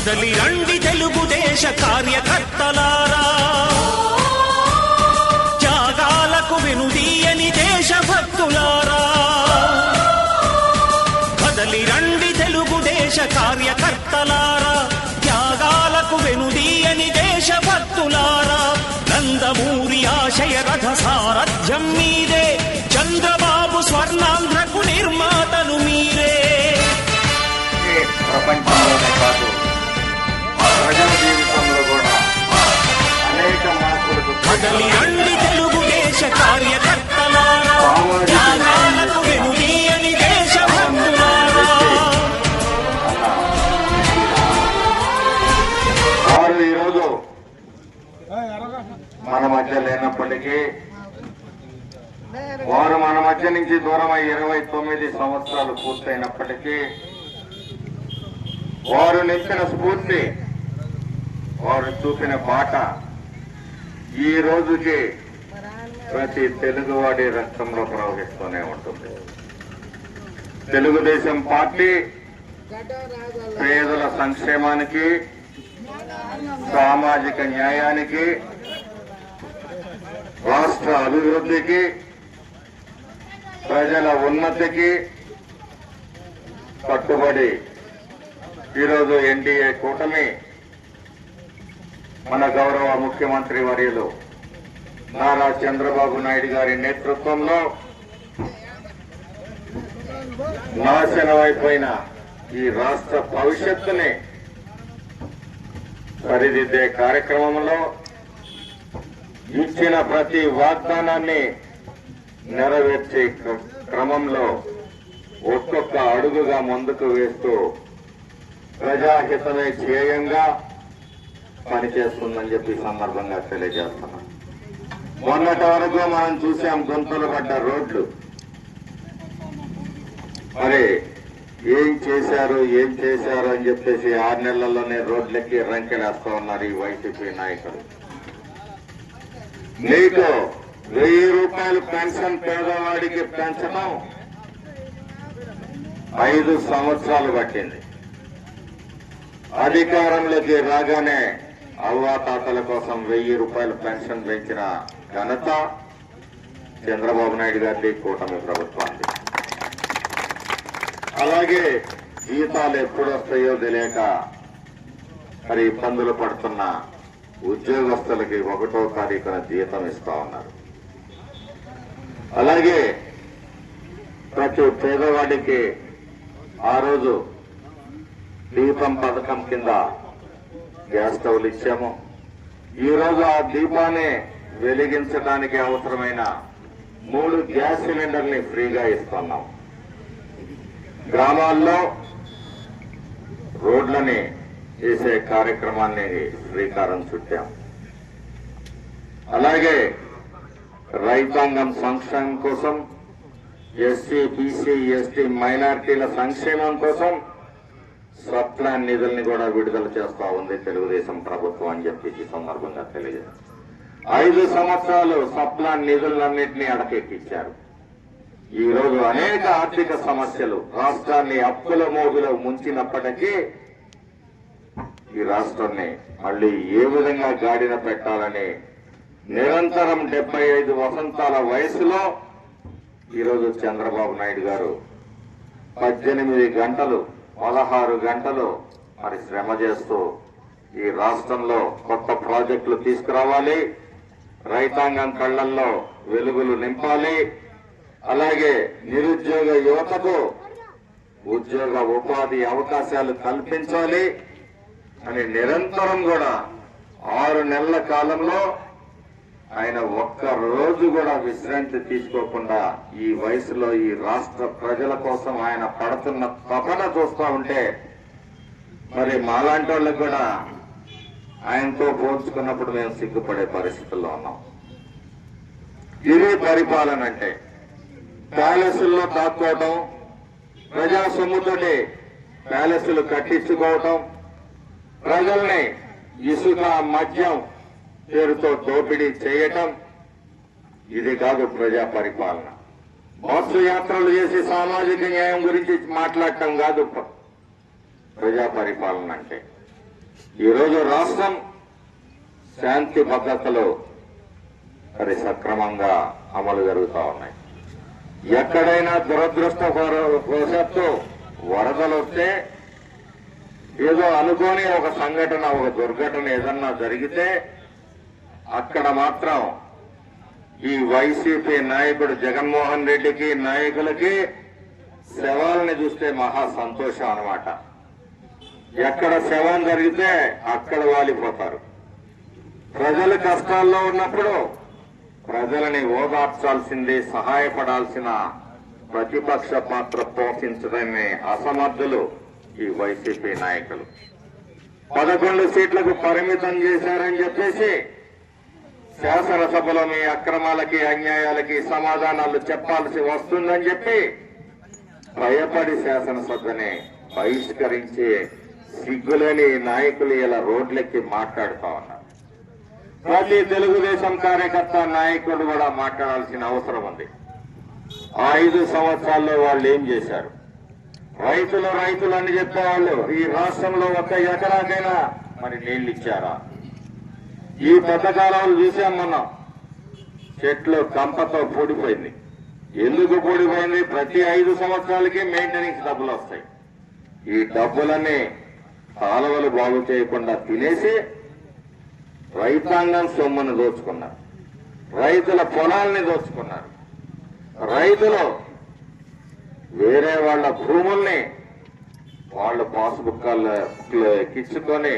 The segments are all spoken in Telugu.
కదలి రండి తెలుగుదేశ కార్యకర్తలారా, త్యాగాలకు వెనుదీయని దేశభక్తులారా. కదలి రండి తెలుగుదేశ కార్యకర్తలారా, త్యాగాలకు వెనుదీయని దేశభక్తులారా. నందమూరి ఆశయ రథ సారథ్యం మీరే, చంద్రబాబు స్వర్ణాంధ్రకు నిర్మాతలు మీరే. ప్రపంచంలోనే కాదు ప్రజల జీవితంలో కూడా అనేక మార్పులకు కదలి రండి తెలుగుదేశ కార్యకర్తలారా, త్యాగాలకు వెనుదీయని దేశభక్తులారా. వారు ఈరోజు మన మధ్య లేనప్పటికీ, వారు మన మధ్య నుంచి దూరమై 29 సంవత్సరాలు పూర్తయినప్పటికీ, వారు నింపిన స్ఫూర్తి, వారు చూపిన బాట ఈ రోజుకి ప్రతి తెలుగువాడి రక్తంలో ప్రవహిస్తూనే ఉంటుంది. తెలుగుదేశం పార్టీ పేదల సంక్షేమానికి, సామాజిక న్యాయానికి, రాష్ట్ర అభివృద్ధికి, ప్రజల ఉన్నతికి కట్టుబడి ఈరోజు ఎన్డీఏ కూటమి మన గౌరవ ముఖ్యమంత్రి వర్యులు నారా చంద్రబాబు నాయుడు గారి నేతృత్వంలో నాశనమైపోయిన ఈ రాష్ట్ర భవిష్యత్తుని సరిదిద్దే కార్యక్రమంలో ఇచ్చిన ప్రతి వాగ్దానాన్ని నెరవేర్చే క్రమంలో ఒక్కొక్క అడుగుగా ముందుకు వేస్తూ ప్రజాహితమే ధ్యేయంగా పనిచేస్తుందని చెప్పి సందర్భంగా తెలియజేస్తున్నాం. మొన్నటి వరకు మనం చూసాం గుంతలు పడ్డ రోడ్లు. మరి ఏం చేశారు అని చెప్పేసి 6 నెలల్లోనే రోడ్లకి రంకెలేస్తా ఉన్నారు ఈ వైసీపీ నాయకులు. మీకు 1000 రూపాయలు పెన్షన్ పేదవాడికి పెంచడం 5 సంవత్సరాలు పట్టింది. అధికారంలోకి రాగానే అవ్వాతాతల కోసం 1000 రూపాయలు పెన్షన్ పెంచిన ఘనత చంద్రబాబు నాయుడు గారి కూటమి ప్రభుత్వానికి. అలాగే జీతాలు ఎప్పుడు వస్తాయో తెలియక మరి ఇబ్బందులు పడుతున్న ఉద్యోగస్తులకి 1వ తారీఖున జీతం ఇస్తా ఉన్నారు. అలాగే ప్రతి పేదవాడికి ఆ రోజు దీపం పథకం కింద గ్యాస్ స్టవ్లు ఇచ్చాము. ఈ రోజు ఆ దీపాన్ని వెలిగించడానికి అవసరమైన 3 గ్యాస్ సిలిండర్ని ఫ్రీగా ఇస్తున్నాం. గ్రామాల్లో రోడ్లని చేసే కార్యక్రమాన్ని శ్రీకారం చుట్టాం. అలాగే రైతాంగం సంక్షేమం కోసం, ఎస్సీ, బీసీ, ఎస్టీ, మైనారిటీల సంక్షేమం కోసం సప్లాన్ నిధుల్ని కూడా విడుదల చేస్తా ఉంది తెలుగుదేశం ప్రభుత్వం అని చెప్పి ఈ సందర్భంగా తెలియజేస్తారు. 5 సంవత్సరాలు సప్లాన్ నిధులన్నింటినీ అడకెక్కించారు. ఈ రోజు అనేక ఆర్థిక సమస్యలు రాష్ట్రాన్ని అప్పుల మోగులో ముంచినప్పటికీ ఈ రాష్ట్రాన్ని మళ్లీ ఏ విధంగా గాడిన పెట్టాలని నిరంతరం 75 వసంతాల వయసులో ఈరోజు చంద్రబాబు నాయుడు గారు 18 గంటలు 16 గంటలు మరి శ్రమ చేస్తూ ఈ రాష్ట్రంలో కొత్త ప్రాజెక్టులు తీసుకురావాలి, రైతాంగం కళ్లల్లో వెలుగులు నింపాలి, అలాగే నిరుద్యోగ యువతకు ఉద్యోగ ఉపాధి అవకాశాలు కల్పించాలి అని నిరంతరం కూడా 6 నెలల కాలంలో ఆయన ఒక్క రోజు కూడా విశ్రాంతి తీసుకోకుండా ఈ వయసులో ఈ రాష్ట్ర ప్రజల కోసం ఆయన పడుతున్న తపన చూస్తూ ఉంటే మరి మాలాంటి వాళ్ళకు కూడా ఆయనతో పోల్చుకున్నప్పుడు మేము సిగ్గుపడే పరిస్థితుల్లో ఉన్నాం. ఇది పరిపాలన అంటే. ప్యాలెస్ల్లో దాక్కోవటం, ప్రజా సొమ్ముతోటి ప్యాలెస్లు కట్టించుకోవటం, ప్రజల్ని ఇసుక, మద్యం పేరుతో దోపిడీ చేయటం, ఇది కాదు ప్రజా పరిపాలన. బస్సు యాత్రలు చేసి సామాజిక న్యాయం గురించి మాట్లాడటం కాదు ప్రజా పరిపాలన అంటే. ఈరోజు రాష్ట్రం శాంతి భద్రతలు మరి సక్రమంగా అమలు జరుగుతూ ఉన్నాయి. ఎక్కడైనా దురదృష్టవశాత్తు వరదలు వస్తే ఏదో అనుకోని ఒక సంఘటన, ఒక దుర్ఘటన ఏదన్నా జరిగితే అక్కడ మాత్రం ఈ వైసీపీ నాయకుడు జగన్మోహన్ రెడ్డికి నాయకులకి శవాలని చూస్తే మహా సంతోషం అన్నమాట. ఎక్కడ శవం జరిగితే అక్కడ వాలిపోతారు. ప్రజలు కష్టాల్లో ఉన్నప్పుడు ప్రజలని ఓదార్చాల్సింది, సహాయపడాల్సిన ప్రతిపక్ష పాత్ర పోషించడమే అసమర్థులు ఈ వైసీపీ నాయకులు. 11 సీట్లకు పరిమితం చేశారని చెప్పేసి శాసనసభలో మీ అక్రమాలకి అన్యాయాలకి సమాధానాలు చెప్పాల్సి వస్తుందని చెప్పి భయపడి శాసనసభని బహిష్కరించే సిగ్గులేని నాయకులు ఇలా రోడ్లెక్కి మాట్లాడుతూ ఉన్నారు. ప్రతి తెలుగుదేశం కార్యకర్త నాయకుడు కూడా మాట్లాడాల్సిన అవసరం ఉంది. 5 సంవత్సరాల్లో వాళ్ళు ఏం చేశారు? రైతులు అని చెప్పేవాళ్ళు ఈ రాష్ట్రంలో 1 ఎకరాకైనా మరి నీళ్లు ఇచ్చారా? ఈ పథకాలను చూసాం మనం. చెట్లు కంపతో పూడిపోయింది. ఎందుకు పూడిపోయింది? ప్రతి 5 సంవత్సరాలకి మెయింటెనెన్స్ డబ్బులు వస్తాయి. ఈ డబ్బులన్నీ కాలువలు బాగు చేయకుండా తినేసి రైతాంగం సొమ్మును దోచుకున్నారు. రైతుల పొలాల్ని దోచుకున్నారు. రైతులు వేరే వాళ్ళ భూముల్ని వాళ్ళ పాస్బుక్లు ఎక్కించుకొని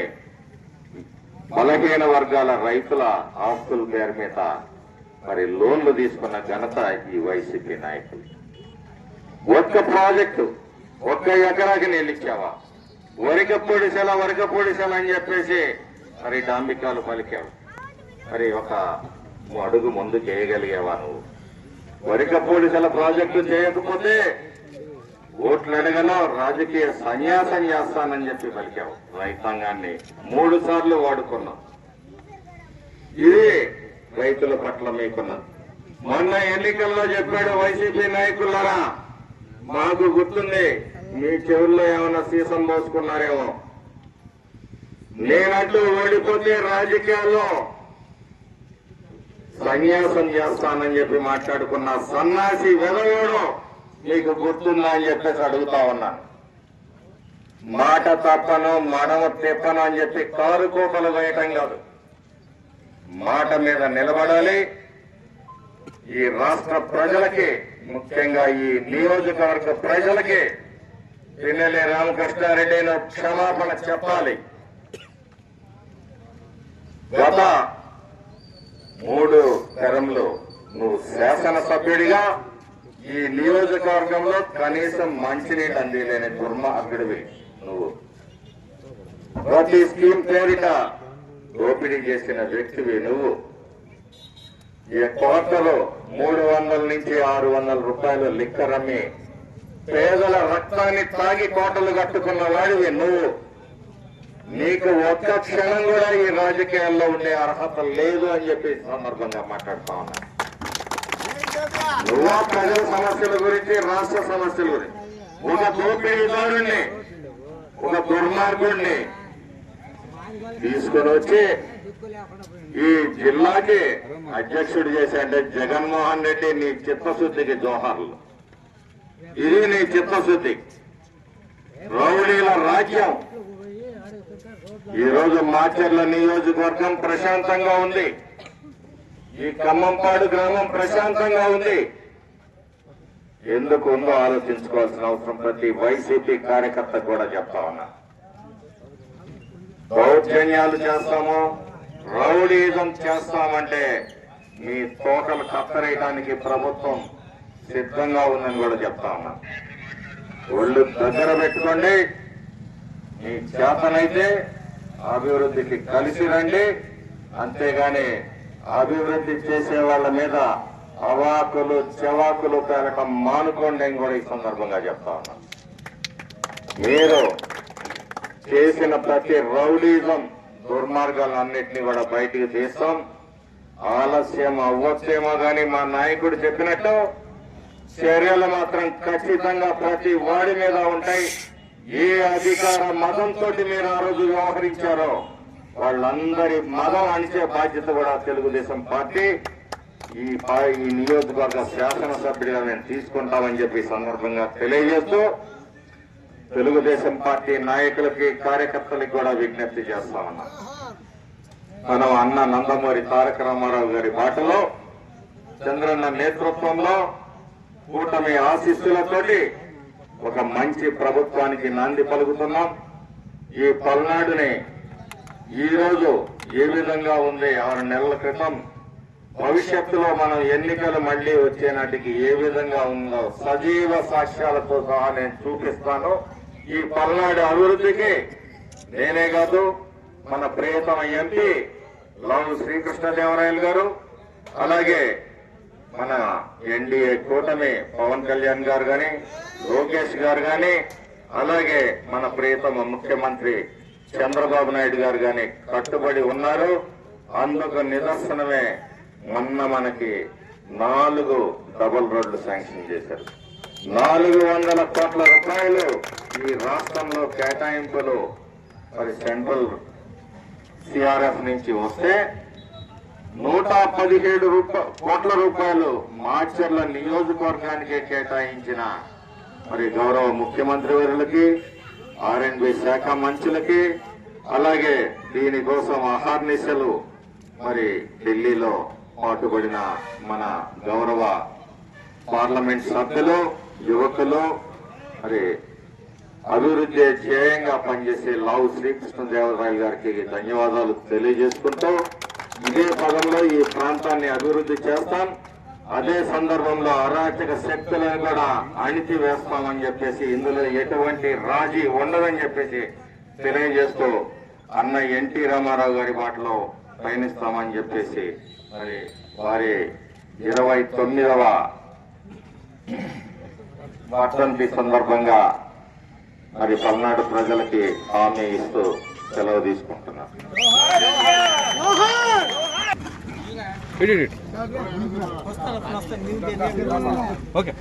బలహీన వర్గాల రైతుల ఆస్తుల పేరు మీద మరి లోన్లు తీసుకున్న ఘనత ఈ వైసీపీ నాయకులు. 1 ప్రాజెక్టు 1 ఎకరాకి నీళ్ళు ఇచ్చావా? వరికపొడిసెల అని చెప్పేసి మరి డాంబికాలు పలికావు. మరి ఒక అడుగు ముందు చేయగలిగావా నువ్వు? వరికపొడిసెల ప్రాజెక్టు చేయకపోతే ఓట్లు అడగను, రాజకీయ సన్యాసం చేస్తానని చెప్పి పలికావు. రైతాంగాన్ని 3 సార్లు వాడుకున్నావు. ఇది రైతుల పట్ల మీకున్నది. మొన్న ఎన్నికల్లో చెప్పాడు వైసీపీ నాయకులారా, మాకు గుర్తుంది, మీ చెవుల్లో ఏమైనా సీసం పోసుకున్నారేమో. నేనంటూ ఓడిపోతే రాజకీయాల్లో సన్యాసం చేస్తానని చెప్పి మాట్లాడుకున్న సన్నాసి వెదవేడు మీకు గుర్తుందా అని చెప్పేసి అడుగుతా ఉన్నాను. మాట తప్పను, మడమ తిప్పను అని చెప్పి కారు కోపలు వేయటం కాదు, మాట మీద నిలబడాలి. ఈ రాష్ట్ర ప్రజలకి, ముఖ్యంగా ఈ నియోజకవర్గ ప్రజలకి పిన్నెల్లి రామకృష్ణారెడ్డిని క్షమాపణ చెప్పాలి. గత 3 టర్మ్లు నువ్వు శాసనసభ్యుడిగా ఈ నియోజకవర్గంలో కనీసం మంచినీళ్ళు అందిలేని దుర్మార్గుడివి నువ్వు. ప్రతి స్కీమ్ పేరిట దోపిడీ చేసిన వ్యక్తివి నువ్వు. ఈ కోటలో 300 నుంచి 600 రూపాయలు లిక్కర్ అమ్మి పేదల రక్తాన్ని తాగి కోటలు కట్టుకున్న వాడివి నువ్వు. నీకు 1 క్షణం కూడా ఈ రాజకీయాల్లో ఉండే అర్హత లేదు అని చెప్పి సందర్భంగా మాట్లాడుతా ఉన్నా. నువ్వు ప్రజల సమస్యల గురించి, రాష్ట్ర సమస్యల గురించి ఒక దోపిడీదారుణ్ణి, ఒక దుర్మార్గుడిని తీసుకుని వచ్చి ఈ జిల్లాకి అధ్యక్షుడు చేశాడంటే జగన్మోహన్ రెడ్డి, నీ చిత్తశుద్ధికి జోహార్లు. ఇది నీ చిత్తశుద్ధి. రౌడీల రాజ్యం. ఈ రోజు మాచర్ల నియోజకవర్గం ప్రశాంతంగా ఉంది. ఈ ఖమ్మంపాడు గ్రామం ప్రశాంతంగా ఉంది. ఎందుకు ఉందో ఆలోచించుకోవాల్సిన అవసరం ప్రతి వైసీపీ కార్యకర్త కూడా చెప్తా ఉన్నా. దౌర్జన్యాలు చేస్తాము, రౌడీజం చేస్తామంటే మీ తోటలు కత్తరేయడానికి ప్రభుత్వం సిద్ధంగా ఉందని కూడా చెప్తా ఉన్నా. ఒళ్ళు దగ్గర పెట్టుకోండి. మీ చేతనైతే అభివృద్ధికి కలిసి రండి. అంతేగాని అభివృద్ధి చేసే వాళ్ళ మీద అవాకులు చెవాకులు పేరటం మానుకోండి అని కూడా ఈ సందర్భంగా చెప్తా ఉన్నా. మీరు చేసిన ప్రతి రౌడీజం దుర్మార్గాలన్నింటినీ కూడా బయటికి తీస్తాం. ఆలస్యం అవ్వచ్చేమో కానీ మా నాయకుడు చెప్పినట్టు చర్యలు మాత్రం ఖచ్చితంగా ప్రతి వాడి మీద ఉంటాయి. ఏ అధికార మదంతో మీరు ఆ రోజు వ్యవహరించారో వాళ్ళందరి మదం అణిచే బాధ్యత కూడా తెలుగుదేశం పార్టీ ఈ నియోజకవర్గ శాసనసభ్యుడిగా మేము తీసుకుంటామని చెప్పి సందర్భంగా తెలియజేస్తూ తెలుగుదేశం పార్టీ నాయకులకి కార్యకర్తలకి కూడా విజ్ఞప్తి చేస్తామన్నా. మనం అన్న నందమూరి తారక రామారావు గారి బాటలో చంద్రన్న నేతృత్వంలో కూటమి ఆశీస్సులతోటి ఒక మంచి ప్రభుత్వానికి నాంది పలుకుతున్నాం. ఈ పల్నాడుని ఈ రోజు ఏ విధంగా ఉంది 6 నెలల క్రితం, భవిష్యత్తులో మనం ఎన్నికలు మళ్లీ వచ్చే నాటికి ఏ విధంగా ఉందో సజీవ సాక్ష్యాలతో సహా నేను చూపిస్తాను. ఈ పల్నాడు అభివృద్ధికి నేనే కాదు, మన ప్రియతమ ఎంపీ లావు శ్రీకృష్ణదేవరాయలు గారు, అలాగే మన ఎన్డీఏ కూటమి పవన్ కళ్యాణ్ గారు గాని, లోకేష్ గారు గాని, అలాగే మన ప్రియతమ ముఖ్యమంత్రి చంద్రబాబు నాయుడు గారు గాని కట్టుబడి ఉన్నారు. అందుకు నిదర్శనమే మొన్న మనకి 4 డబుల్ రోడ్లు శాంక్షన్ చేశారు. 400 కోట్ల రూపాయలు ఈ రాష్ట్రంలో కేటాయింపులు మరి సెంట్రల్ సిఆర్ఎఫ్ నుంచి వస్తే 117 కోట్ల రూపాయలు మాచర్ల నియోజకవర్గానికే కేటాయించిన మరి గౌరవ ముఖ్యమంత్రి వర్యులకి, R&B శాఖ మంత్రులకి, అలాగే దీనికోసం అహర్నిశలు మరి ఢిల్లీలో పాటుపడిన మన గౌరవ పార్లమెంట్ సభ్యులు, యువకులు, మరి అభివృద్ధి ధ్యేయంగా పనిచేసే లావు శ్రీకృష్ణదేవరాయలు గారికి ధన్యవాదాలు తెలియజేసుకుంటూ ఇదే పదంలో ఈ ప్రాంతాన్ని అభివృద్ధి చేస్తాం. అదే సందర్భంలో అరాచక శక్తులను కూడా అణిచి వేస్తామని చెప్పేసి, ఇందులో ఎటువంటి రాజీ ఉండదని చెప్పేసి తెలియజేస్తూ అన్న ఎన్టీ రామారావు గారి బాటలో పయనిస్తామని చెప్పేసి మరి వారి 29వ వర్ధంతి సందర్భంగా మరి పల్నాడు ప్రజలకి హామీ ఇస్తూ సెలవు తీసుకుంటున్నాను. ఓకే.